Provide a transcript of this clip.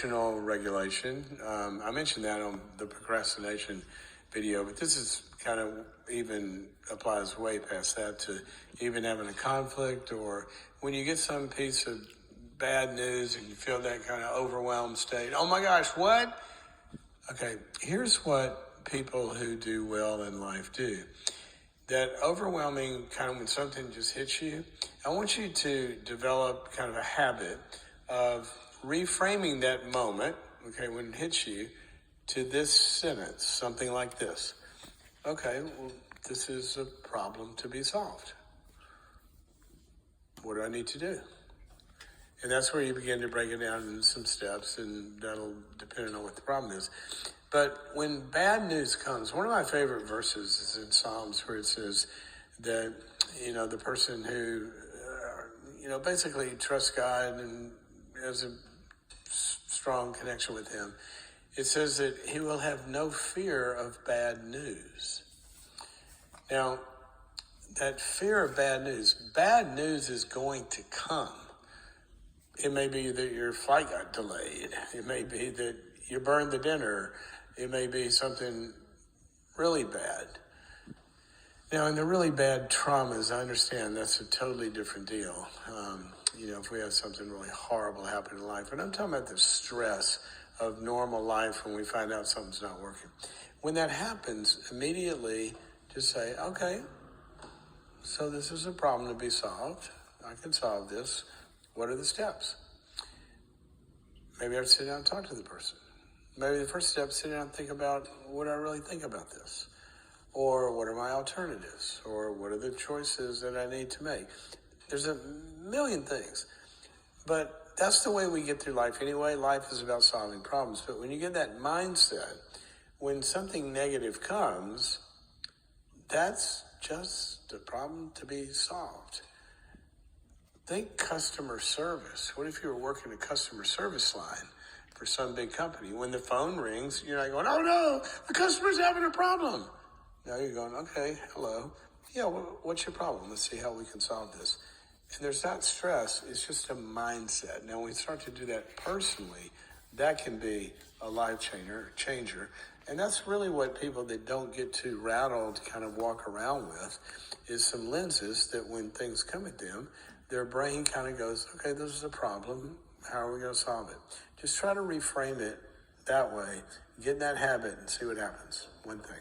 emotional regulation. I mentioned that on the procrastination video, but this is kind of even applies way past that to even having a conflict, or when you get some piece of bad news and you feel that kind of overwhelmed state. Oh my gosh, what? Okay, here's what people who do well in life do. That overwhelming kind of when something just hits you, I want you to develop kind of a habit of reframing that moment, okay, when it hits you, to this sentence, something like this. Okay, well, this is a problem to be solved. What do I need to do? And that's where you begin to break it down into some steps, and that'll depend on what the problem is. But when bad news comes, one of my favorite verses is in Psalms where it says that, the person who, basically trusts God and has a strong connection with him, it says that he will have no fear of bad news. Now, that fear of bad news is going to come. It may be that your flight got delayed. It may be that you burned the dinner. It may be something really bad. Now, in the really bad traumas, I understand that's a totally different deal. If we have something really horrible happen in life. But I'm talking about the stress of normal life when we find out something's not working. When that happens, immediately just say, okay, so this is a problem to be solved. I can solve this. What are the steps? Maybe I'd sit down and talk to the person. Maybe the first step is sit down and think about, what do I really think about this? Or what are my alternatives? Or what are the choices that I need to make? There's a million things. But that's the way we get through life anyway. Life is about solving problems. But when you get that mindset, when something negative comes, that's just a problem to be solved. Think customer service. What if you were working a customer service line for some big company? When the phone rings, you're not going, oh no, the customer's having a problem. No, you're going, okay, hello. Yeah, what's your problem? Let's see how we can solve this. And there's not stress, it's just a mindset. Now, when we start to do that personally, that can be a life changer. And that's really what people that don't get too rattled kind of walk around with, is some lenses that when things come at them, their brain kind of goes, okay, this is a problem. How are we going to solve it? Just try to reframe it that way. Get in that habit and see what happens. One thing.